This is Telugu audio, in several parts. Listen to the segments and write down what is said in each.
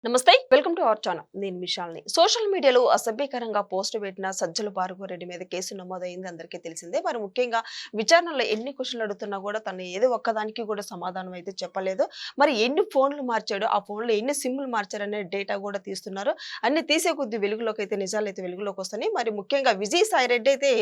నమస్తే, వెల్కమ్ టు అవర్ ఛానల్. నేను మిషాల్ని. సోషల్ మీడియాలో అసభ్యకరంగా పోస్ట్ పెట్టిన సజ్జల భార్గవరెడ్డి మీద కేసు నమోదైంది అందరికీ తెలిసిందే. మరి ముఖ్యంగా విచారణలో ఎన్ని క్వశ్చన్లు అడుగుతున్నా కూడా తను ఏదో ఒక్కదానికి కూడా సమాధానం అయితే చెప్పలేదు. మరి ఎన్ని ఫోన్లు మార్చాడు, ఆ ఫోన్లో ఎన్ని సిమ్లు మార్చారనే డేటా కూడా తీస్తున్నారు. అన్ని తీసే కొద్ది వెలుగులోకి అయితే నిజాలు వెలుగులోకి వస్తున్నాయి. మరి ముఖ్యంగా విజయసాయి రెడ్డి అయితే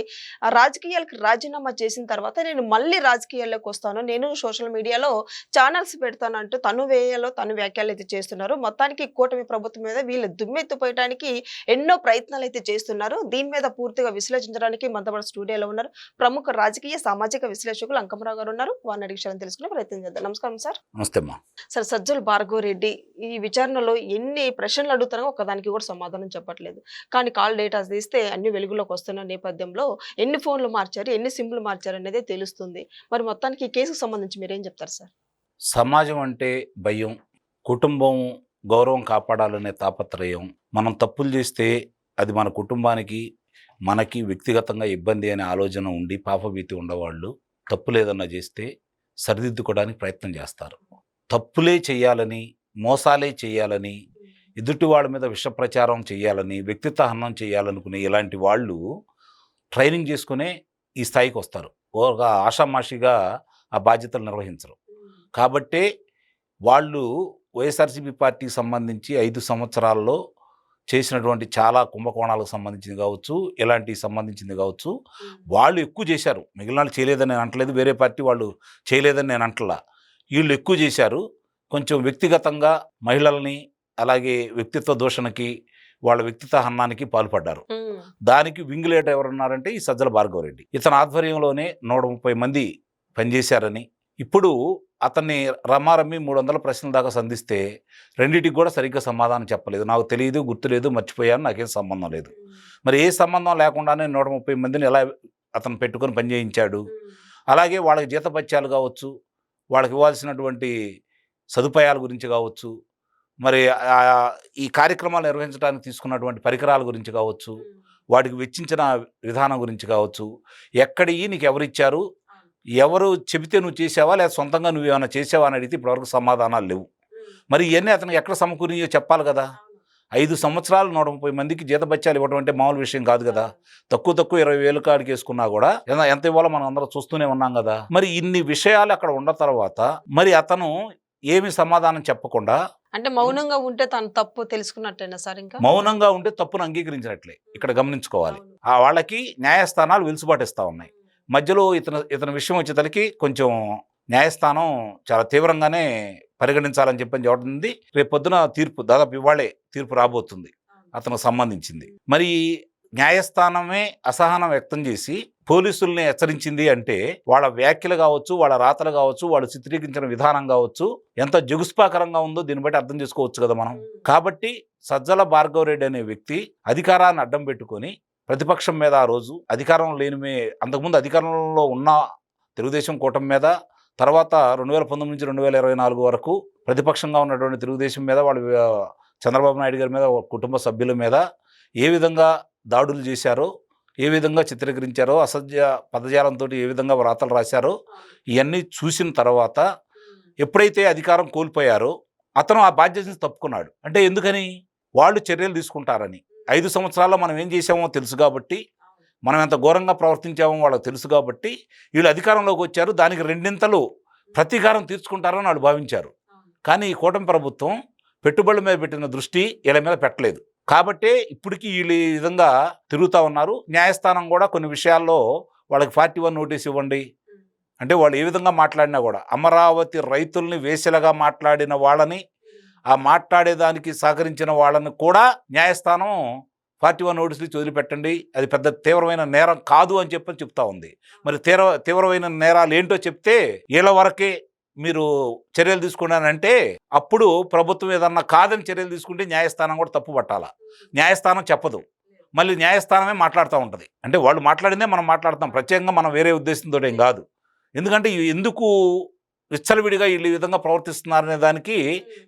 రాజకీయాలకు రాజీనామా చేసిన తర్వాత నేను మళ్ళీ రాజకీయాల్లోకి వస్తాను, నేను సోషల్ మీడియాలో ఛానల్స్ పెడతాను అంటూ తను వేయాలో తను వ్యాఖ్యలు అయితే చేస్తున్నారు. మొత్తానికి కూటమి ప్రభుత్వం మీద వీళ్ళు దుమ్మెత్తిపోయడానికి ఎన్నో ప్రయత్నాలు అయితే చేస్తున్నారు. దీని మీద పూర్తిగా విశ్లేషించడానికి మనతో పాటు స్టూడియోలో ఉన్నారు ప్రముఖ రాజకీయ సామాజిక విశ్లేషకులు అంకమరావు గారు ఉన్నారు. వారిని అడిగి విషయాలను తెలుసుకునే ప్రయత్నం చేద్దాం. నమస్కారం సార్. నమస్తే అమ్మా. సార్, సజ్జల భార్గవరెడ్డి ఈ విచారణలో ఎన్ని ప్రశ్నలు అడుగుతారో ఒకదానికి కూడా సమాధానం చెప్పట్లేదు. కానీ కాల్ డేటా తీస్తే అన్ని వెలుగులోకి వస్తున్న నేపథ్యంలో ఎన్ని ఫోన్లు మార్చారు, ఎన్ని సిమ్లు మార్చారు అనేది తెలుస్తుంది. మరి మొత్తానికి ఈ కేసుకు సంబంధించి మీరేం చెప్తారు సార్? సమాజం అంటే భయం, కుటుంబం గౌరవం కాపాడాలనే తాపత్రయం. మనం తప్పులు చేస్తే అది మన కుటుంబానికి మనకి వ్యక్తిగతంగా ఇబ్బంది అనే ఆలోచన ఉండి పాపభీతి ఉండేవాళ్ళు తప్పులు ఏదన్నా చేస్తే సరిదిద్దుకోవడానికి ప్రయత్నం చేస్తారు. తప్పులే చేయాలని, మోసాలే చేయాలని, ఎదుటి వాళ్ళ మీద విష ప్రచారం చేయాలని, వ్యక్తిత్వ హననం చేయాలనుకునే ఇలాంటి వాళ్ళు ట్రైనింగ్ చేసుకునే ఈ స్థాయికి వస్తారు. ఒక ఆషామాషిగా ఆ బాధ్యతలు నిర్వహించరు. కాబట్టే వాళ్ళు వైఎస్ఆర్సీపీ పార్టీకి సంబంధించి 5 సంవత్సరాల్లో చేసినటువంటి చాలా కుంభకోణాలకు సంబంధించింది కావచ్చు, ఇలాంటివి సంబంధించింది కావచ్చు, వాళ్ళు ఎక్కువ చేశారు. మిగిలిన వాళ్ళు చేయలేదని నేను అంటలేదు, వేరే పార్టీ వాళ్ళు చేయలేదని నేను అంటలా. వీళ్ళు ఎక్కువ చేశారు. కొంచెం వ్యక్తిగతంగా మహిళల్ని, అలాగే వ్యక్తిత్వ దూషణకి, వాళ్ళ వ్యక్తిత్వ హననానికి పాల్పడ్డారు. దానికి వింగులేట ఎవరున్నారంటే ఈ సజ్జల భార్గవరెడ్డి. ఇతని ఆధ్వర్యంలోనే 130 మంది పనిచేశారని, ఇప్పుడు అతన్ని రమారమ్మి 300 ప్రశ్నల దాకా సంధిస్తే రెండింటికి కూడా సరిగ్గా సమాధానం చెప్పలేదు. నాకు తెలియదు, గుర్తులేదు, మర్చిపోయాను, నాకేం సంబంధం లేదు. మరి ఏ సంబంధం లేకుండానే 130 మందిని ఎలా అతను పెట్టుకొని పనిచేయించాడు? అలాగే వాళ్ళకి జీతపత్యాలు కావచ్చు, వాళ్ళకి ఇవ్వాల్సినటువంటి సదుపాయాల గురించి కావచ్చు, మరి ఈ కార్యక్రమాలు నిర్వహించడానికి తీసుకున్నటువంటి పరికరాల గురించి కావచ్చు, వాటికి వెచ్చించిన విధానం గురించి కావచ్చు, ఎక్కడికి నీకు ఎవరిచ్చారు, ఎవరు చెబితే నువ్వు చేసావా లేదా సొంతంగా నువ్వు ఏమైనా చేసావా అని అడిగితే ఇప్పటివరకు సమాధానాలు లేవు. మరి ఇవన్నీ అతనికి ఎక్కడ సమకూరినాయో చెప్పాలి కదా. 5 సంవత్సరాలు 130 మందికి జీతబత్యాలు ఇవ్వడం అంటే మామూలు విషయం కాదు కదా. తక్కువ 20,000 కాడికి వేసుకున్నా కూడా ఎంత ఇవ్వాలో మనం అందరం చూస్తూనే ఉన్నాం కదా. మరి ఇన్ని విషయాలు అక్కడ ఉన్న తర్వాత మరి అతను ఏమి సమాధానం చెప్పకుండా, అంటే మౌనంగా ఉంటే తను తప్పు తెలుసుకున్నట్టేనా సార్? ఇంకా మౌనంగా ఉంటే తప్పును అంగీకరించినట్లే ఇక్కడ గమనించుకోవాలి. ఆ వాళ్ళకి న్యాయస్థానాలు వెలుసుబాటిస్తూ ఉన్నాయి. మధ్యలో ఇతని విషయం వచ్చేసరికి కొంచెం న్యాయస్థానం చాలా తీవ్రంగానే పరిగణించాలని చెప్పి రేపు పొద్దున తీర్పు, దాదాపు ఇవాళే తీర్పు రాబోతుంది అతనికి సంబంధించింది. మరి న్యాయస్థానమే అసహనం వ్యక్తం చేసి పోలీసుల్ని హెచ్చరించింది అంటే వాళ్ళ వ్యాఖ్యలు కావచ్చు, వాళ్ళ రాతలు కావచ్చు, వాళ్ళు చిత్రీకరించిన విధానం కావచ్చు, ఎంత జగుస్పాకరంగా ఉందో దీన్ని బట్టి అర్థం చేసుకోవచ్చు కదా మనం. కాబట్టి సజ్జల భార్గవరెడ్డి అనే వ్యక్తి అధికారాన్ని అడ్డం పెట్టుకొని ప్రతిపక్షం మీద, ఆ రోజు అధికారం లేనిమే, అంతకుముందు అధికారంలో ఉన్న తెలుగుదేశం కూటమి మీద, తర్వాత 2019 నుంచి 2024 వరకు ప్రతిపక్షంగా ఉన్నటువంటి తెలుగుదేశం మీద, వాళ్ళు చంద్రబాబు నాయుడు గారి మీద, కుటుంబ సభ్యుల మీద ఏ విధంగా దాడులు చేశారో, ఏ విధంగా చిత్రీకరించారో, అసభ్య పదజాలంతో ఏ విధంగా వ్రాతలు రాశారో ఇవన్నీ చూసిన తర్వాత ఎప్పుడైతే అధికారం కోల్పోయారో అతను ఆ బాధ్యతని తప్పుకున్నాడు. అంటే ఎందుకని? వాళ్ళు చర్యలు తీసుకుంటారని. 5 సంవత్సరాల్లో మనం ఏం చేసామో తెలుసు కాబట్టి, మనం ఎంత ఘోరంగా ప్రవర్తించామో వాళ్ళకి తెలుసు కాబట్టి వీళ్ళు అధికారంలోకి వచ్చారు, దానికి 2 ప్రతీకారం తీర్చుకుంటారని వాళ్ళు భావించారు. కానీ ఈ కూటమి ప్రభుత్వం పెట్టుబడుల మీద పెట్టిన దృష్టి వీళ్ళ మీద పెట్టలేదు. కాబట్టే ఇప్పటికీ వీళ్ళు ఈ విధంగా తిరుగుతూ ఉన్నారు. న్యాయస్థానం కూడా కొన్ని విషయాల్లో వాళ్ళకి 41 నోటీస్ ఇవ్వండి అంటే, వాళ్ళు ఏ విధంగా మాట్లాడినా కూడా, అమరావతి రైతుల్ని వేసెలగా మాట్లాడిన వాళ్ళని, ఆ మాట్లాడేదానికి సహకరించిన వాళ్ళని కూడా న్యాయస్థానం 41 నోటీసులు వదిలిపెట్టండి, అది పెద్ద తీవ్రమైన నేరం కాదు అని చెప్తా ఉంది. మరి తీవ్రమైన నేరాలు ఏంటో చెప్తే వీళ్ళ వరకే మీరు చర్యలు తీసుకున్నానంటే అప్పుడు ప్రభుత్వం ఏదన్నా కాదని చర్యలు తీసుకుంటే న్యాయస్థానం కూడా తప్పు పట్టాలా. న్యాయస్థానం చెప్పదు, మళ్ళీ న్యాయస్థానమే మాట్లాడుతూ ఉంటుంది. అంటే వాళ్ళు మాట్లాడిందే మనం మాట్లాడతాం, ప్రత్యేకంగా మనం వేరే ఉద్దేశంతో ఏం కాదు. ఎందుకంటే ఎందుకు విచ్చలవిడిగా వీళ్ళు ఈ విధంగా ప్రవర్తిస్తున్నారనే దానికి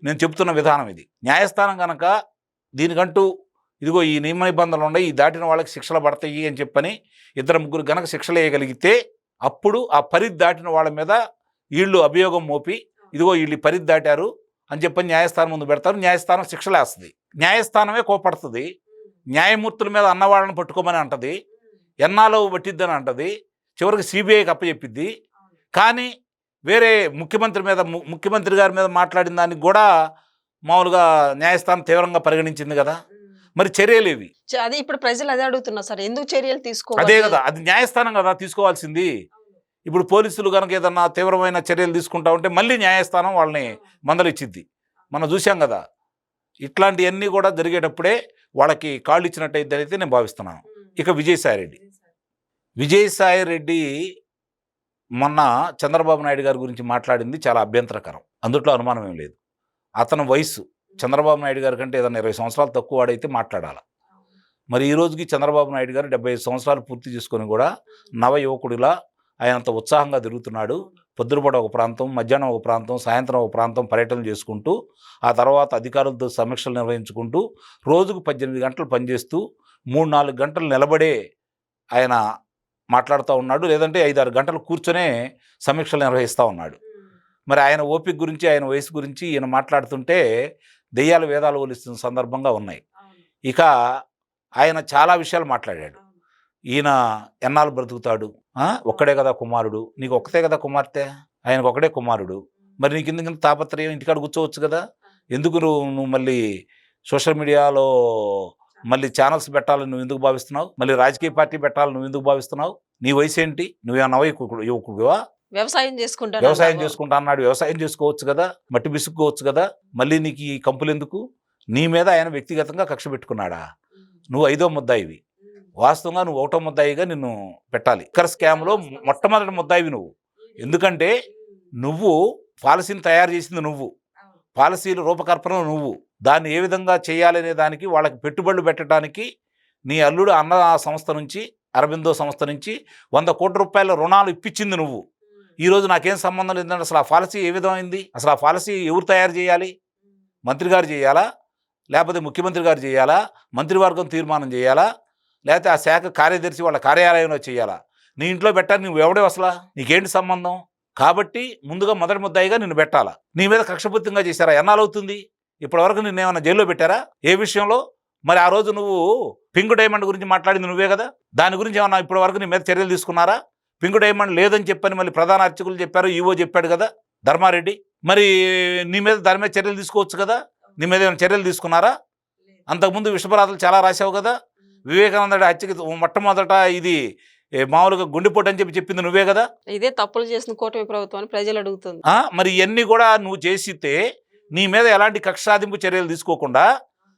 నేను చెబుతున్న విధానం ఇది. న్యాయస్థానం కనుక దీనికంటూ ఇదిగో ఈ నియమ నిబంధనలు ఉన్నాయి, ఈ దాటిన వాళ్ళకి శిక్షలు పడతాయి అని చెప్పని 2-3 గనక శిక్షలు వేయగలిగితే అప్పుడు ఆ పరిధి దాటిన వాళ్ళ మీద వీళ్ళు అభియోగం మోపి, ఇదిగో వీళ్ళు పరిధి దాటారు, అని చెప్పని న్యాయస్థానం ముందు పెడతారు. న్యాయస్థానం శిక్షలేస్తుంది. న్యాయస్థానమే కోపడుతుంది. న్యాయమూర్తుల మీద అన్నవాళ్ళని పట్టుకోమని అంటది, ఎన్నాలో పట్టిద్దని అంటది, చివరికి సిబిఐకి అప్పచెప్పిద్ది. కానీ వేరే ముఖ్యమంత్రి గారి మీద మాట్లాడిన దానికి కూడా మామూలుగా న్యాయస్థానం తీవ్రంగా పరిగణించింది కదా. మరి చర్యలేవి? అది ఇప్పుడు ప్రజలు అదే అడుగుతున్నారు సార్, ఎందుకు చర్యలు అదే తీసుకోవాలి? కదా, అది న్యాయస్థానం కదా తీసుకోవాల్సింది. ఇప్పుడు పోలీసులు కనుక ఏదన్నా తీవ్రమైన చర్యలు తీసుకుంటా ఉంటే మళ్ళీ న్యాయస్థానం వాళ్ళని మందలిచ్చిద్ది. మనం చూసాం కదా. ఇట్లాంటివన్నీ కూడా జరిగేటప్పుడే వాళ్ళకి కాళ్ళు ఇచ్చినట్టయితే అయితే నేను భావిస్తున్నాను. ఇక విజయసాయి రెడ్డి మొన్న చంద్రబాబు నాయుడు గారి గురించి మాట్లాడింది చాలా అభ్యంతరకరం. అందుట్లో అనుమానం ఏం లేదు. అతని వయసు చంద్రబాబు నాయుడు గారి కంటే ఏదైనా 20 సంవత్సరాలు తక్కువ వాడైతే మాట్లాడాలి. మరి ఈ రోజుకి చంద్రబాబు నాయుడు గారు 75 సంవత్సరాలు పూర్తి చేసుకొని కూడా నవ యువకుడిలా ఆయన అంత ఉత్సాహంగా తిరుగుతున్నాడు. పొద్దునపూట ఒక ప్రాంతం, మధ్యాహ్నం ఒక ప్రాంతం, సాయంత్రం ఒక ప్రాంతం పర్యటన చేసుకుంటూ, ఆ తర్వాత అధికారులతో సమీక్షలు నిర్వహించుకుంటూ, రోజుకు 18 గంటలు పనిచేస్తూ 3-4 గంటలు నిలబడే ఆయన మాట్లాడుతూ ఉన్నాడు. లేదంటే 5-6 గంటలు కూర్చొనే సమీక్షలు నిర్వహిస్తూ ఉన్నాడు. మరి ఆయన ఓపిక గురించి, ఆయన వయసు గురించి ఈయన మాట్లాడుతుంటే దెయ్యాలు వేదాలు ఒలిస్తున్న సందర్భంగా ఉన్నాయి. ఇక ఆయన చాలా విషయాలు మాట్లాడాడు. ఈయన ఎన్నాళ్ళు బ్రతుకుతాడు, ఒక్కడే కదా కుమారుడు, నీకు ఒక్కతే కదా కుమార్తె, ఆయనకు ఒకడే కుమారుడు, మరి నీకు ఎందుకు తాపత్రయం, ఇంటికాడ కూర్చోవచ్చు కదా, ఎందుకు నువ్వు మళ్ళీ సోషల్ మీడియాలో మళ్ళీ ఛానల్స్ పెట్టాలని నువ్వు ఎందుకు భావిస్తున్నావు, మళ్ళీ రాజకీయ పార్టీ పెట్టాలని నువ్వు ఎందుకు భావిస్తున్నావు, నీ వయసు ఏంటి, నువ్వేమన్నా యువకుడువా, వ్యవసాయం చేసుకుంటా అన్నాడు. వ్యవసాయం చేసుకోవచ్చు కదా, మట్టి బిసుక్కోవచ్చు కదా, మళ్ళీ నీకు ఈ కంపులు ఎందుకు? నీ మీద ఆయన వ్యక్తిగతంగా కక్ష పెట్టుకున్నాడా? నువ్వు 5వ ముద్దాయివి. వాస్తవంగా నువ్వు 1వ ముద్దాయిగా నిన్ను పెట్టాలి. ఇక్కడ స్కామ్లో మొట్టమొదటి ముద్దాయివి నువ్వు. ఎందుకంటే నువ్వు పాలసీని తయారు చేసింది నువ్వు, పాలసీలు రూపకల్పన నువ్వు, దాన్ని ఏ విధంగా చేయాలనే దానికి వాళ్ళకి పెట్టుబడులు పెట్టడానికి నీ అల్లుడు అన్న సంస్థ నుంచి, అరబిందో సంస్థ నుంచి 100 కోట్ల రూపాయల రుణాలు ఇప్పించింది నువ్వు. ఈరోజు నాకేం సంబంధం లేదంటే అసలు ఆ పాలసీ ఏ విధమైంది? అసలు ఆ పాలసీ ఎవరు తయారు చేయాలి? మంత్రి గారు చేయాలా, లేకపోతే ముఖ్యమంత్రి గారు చేయాలా, మంత్రివర్గం తీర్మానం చేయాలా, లేకపోతే ఆ శాఖ కార్యదర్శి వాళ్ళ కార్యాలయంలో చేయాలా? నీ ఇంట్లో పెట్టాలి, నువ్వు ఎవడే అసలు, నీకేంటి సంబంధం? కాబట్టి ముందుగా మొదటి ముద్దాయిగా నిన్ను పెట్టాలా. నీ మీద కక్షపూరితంగా చేశారా? ఎన్నాళ్ళు అవుతుంది? ఇప్పటివరకు నిన్ను ఏమైనా జైల్లో పెట్టారా? ఏ విషయంలో? మరి ఆ రోజు నువ్వు పింక్ డైమండ్ గురించి మాట్లాడింది నువ్వే కదా, దాని గురించి ఏమన్నా ఇప్పటివరకు నీ మీద చర్యలు తీసుకున్నారా? పింక్ డైమండ్ లేదని చెప్పని మళ్ళీ ప్రధాన అర్చకులు చెప్పారు, ఈవో చెప్పాడు కదా ధర్మారెడ్డి, మరి నీ మీద దాని మీద చర్యలు తీసుకోవచ్చు కదా, నీ మీద ఏమైనా చర్యలు తీసుకున్నారా? అంతకుముందు విషపరాతలు చాలా రాశావు కదా, వివేకానంద హత్యకి మొట్టమొదట ఇది మామూలుగా గుండెపోటు అని చెప్పింది నువ్వే కదా. ఇదే తప్పులు చేసిన కూటమి ప్రభుత్వం ప్రజలు అడుగుతుంది. మరి ఇవన్నీ కూడా నువ్వు చేసితే నీ మీద ఎలాంటి కక్షాదింపు చర్యలు తీసుకోకుండా,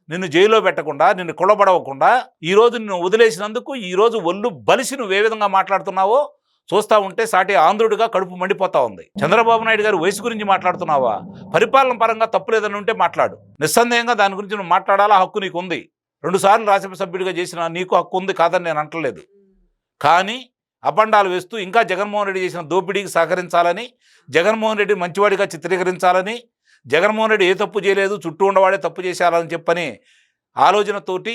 నిన్ను జైల్లో పెట్టకుండా, నిన్ను కొలబడవకుండా ఈరోజు నిన్ను వదిలేసినందుకు ఈరోజు ఒళ్ళు బలిసి నువ్వు ఏ విధంగా మాట్లాడుతున్నావో చూస్తూ ఉంటే సాటి ఆంధ్రుడిగా కడుపు మండిపోతా ఉంది. చంద్రబాబు నాయుడు గారి వయసు గురించి మాట్లాడుతున్నావా? పరిపాలన పరంగా తప్పులేదని ఉంటే మాట్లాడు. నిస్సందేహంగా దాని గురించి నువ్వు మాట్లాడాలా, హక్కు నీకు ఉంది. 2 సార్లు రాజ్యసభ సభ్యుడిగా చేసిన నీకు హక్కు ఉంది, కాదని నేను అంటలేదు. కానీ అబండాలు వేస్తూ ఇంకా జగన్మోహన్ రెడ్డి చేసిన దోపిడీకి సహకరించాలని, జగన్మోహన్ రెడ్డి మంచివాడిగా చిత్రీకరించాలని, జగన్మోహన్ రెడ్డి ఏ తప్పు చేయలేదు, చుట్టూ ఉండవాడే తప్పు చేశారని చెప్పని ఆలోచనతోటి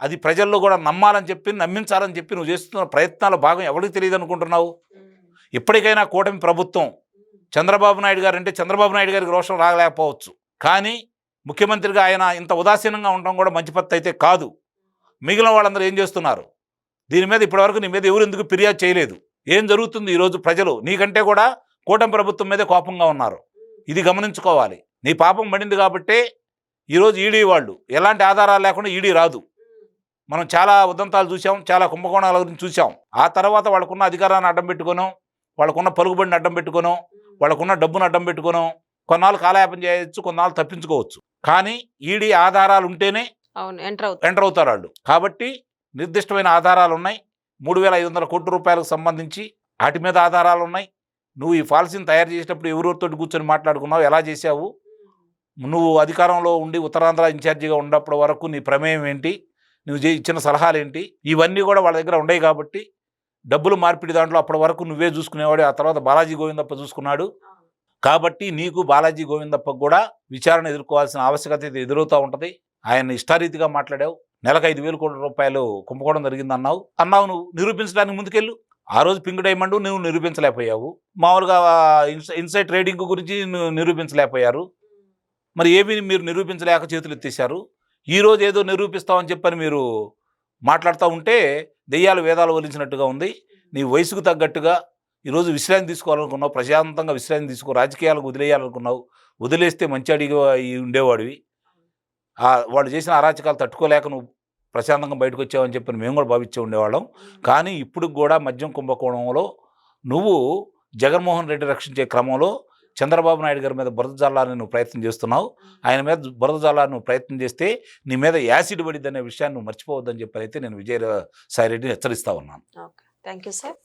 అది ప్రజల్లో కూడా నమ్మాలని చెప్పి, నమ్మించాలని చెప్పి నువ్వు చేస్తున్న ప్రయత్నాల భాగం ఎవరికి తెలియదు అనుకుంటున్నావు? ఇప్పటికైనా కూటమి ప్రభుత్వం, చంద్రబాబు నాయుడు గారు అంటే చంద్రబాబు నాయుడు గారికి రోషం రాగలేకపోవచ్చు, కానీ ముఖ్యమంత్రిగా ఆయన ఇంత ఉదాసీనంగా ఉండడం కూడా మంచి పద్ధతి అయితే కాదు. మిగిలిన వాళ్ళందరూ ఏం చేస్తున్నారు? దీని మీద ఇప్పటివరకు నీ మీద ఎవరు ఎందుకు ఫిర్యాదు చేయలేదు? ఏం జరుగుతుంది? ఈరోజు ప్రజలు నీకంటే కూడా కూటమి ప్రభుత్వం మీదే కోపంగా ఉన్నారు. ఇది గమనించుకోవాలి. నీ పాపం పడింది కాబట్టే ఈరోజు ఈడీ వాళ్ళు ఎలాంటి ఆధారాలు లేకుండా ఈడీ రాదు. మనం చాలా ఉదంతాలు చూసాం, చాలా కుంభకోణాల గురించి చూసాం. ఆ తర్వాత వాళ్ళకున్న అధికారాన్ని అడ్డం పెట్టుకోను, వాళ్ళకున్న పలుకుబడిని అడ్డం పెట్టుకోను, వాళ్ళకున్న డబ్బును అడ్డం పెట్టుకోను కొన్నాళ్ళు కాలయాపన చేయొచ్చు, కొన్నాళ్ళు తప్పించుకోవచ్చు. కానీ ఈడీ ఆధారాలు ఉంటేనే ఎంటర్ అవుతారు వాళ్ళు. కాబట్టి నిర్దిష్టమైన ఆధారాలు ఉన్నాయి. 3,500 కోట్ల రూపాయలకు సంబంధించి వాటి మీద ఆధారాలు ఉన్నాయి. నువ్వు ఈ పాలసీని తయారు చేసేటప్పుడు ఎవరితో కూర్చొని మాట్లాడుకున్నావు, ఎలా చేసావు, నువ్వు అధికారంలో ఉండి ఉత్తరాంధ్ర ఇన్ఛార్జిగా ఉన్నప్పటి వరకు నీ ప్రమేయం ఏంటి, నువ్వు ఇచ్చిన సలహాలు ఏంటి, ఇవన్నీ కూడా వాళ్ళ దగ్గర ఉండవు. కాబట్టి డబ్బులు మార్పిడి దాంట్లో అప్పటి వరకు నువ్వే చూసుకునేవాడు. ఆ తర్వాత బాలాజీ గోవిందప్ప చూసుకున్నాడు. కాబట్టి నీకు బాలాజీ గోవిందప్పకు కూడా విచారణ ఎదుర్కోవాల్సిన ఆవశ్యకత ఎదురవుతూ ఉంటుంది. ఆయన ఇష్టారీతిగా మాట్లాడావు. నెలకు 5,000 కోట్ల రూపాయలు కుంభకోణం జరిగింది అన్నావు. నువ్వు నిరూపించడానికి ముందుకెళ్ళు. ఆ రోజు పింక్ డైమండ్ నువ్వు నిరూపించలేకపోయావు. మామూలుగా ఇన్సైడ్ ట్రేడింగ్ గురించి నువ్వు నిరూపించలేకపోయారు. మరి ఏమీ మీరు నిరూపించలేక చేతులు ఎత్తేసారు. ఈరోజు ఏదో నిరూపిస్తామని చెప్పని మీరు మాట్లాడుతూ ఉంటే దెయ్యాలు వేదాలు వలించినట్టుగా ఉంది. నీ వయసుకు తగ్గట్టుగా ఈరోజు విశ్రాంతి తీసుకోవాలనుకున్నావు, ప్రశాంతంగా విశ్రాంతి తీసుకో, రాజకీయాలకు వదిలేయాలనుకున్నావు, వదిలేస్తే మంచి అడిగి ఉండేవాడివి. వాళ్ళు చేసిన అరాచకాలు తట్టుకోలేక నువ్వు ప్రశాంతంగా బయటకు వచ్చావని చెప్పి మేము కూడా భావించే ఉండేవాళ్ళం. కానీ ఇప్పుడు కూడా మద్యం కుంభకోణంలో నువ్వు జగన్మోహన్ రెడ్డి రక్షించే క్రమంలో చంద్రబాబు నాయుడు గారి మీద బురద జల్లాలని నువ్వు ప్రయత్నం చేస్తున్నావు. ఆయన మీద బురద జల్లాలని నువ్వు ప్రయత్నం చేస్తే నీ మీద యాసిడ్ పడిద్దనే విషయాన్ని నువ్వు మర్చిపోవద్దని చెప్పి అయితే నేను విజయసాయి రెడ్డిని హెచ్చరిస్తా ఉన్నాను. Okay, thank you sir.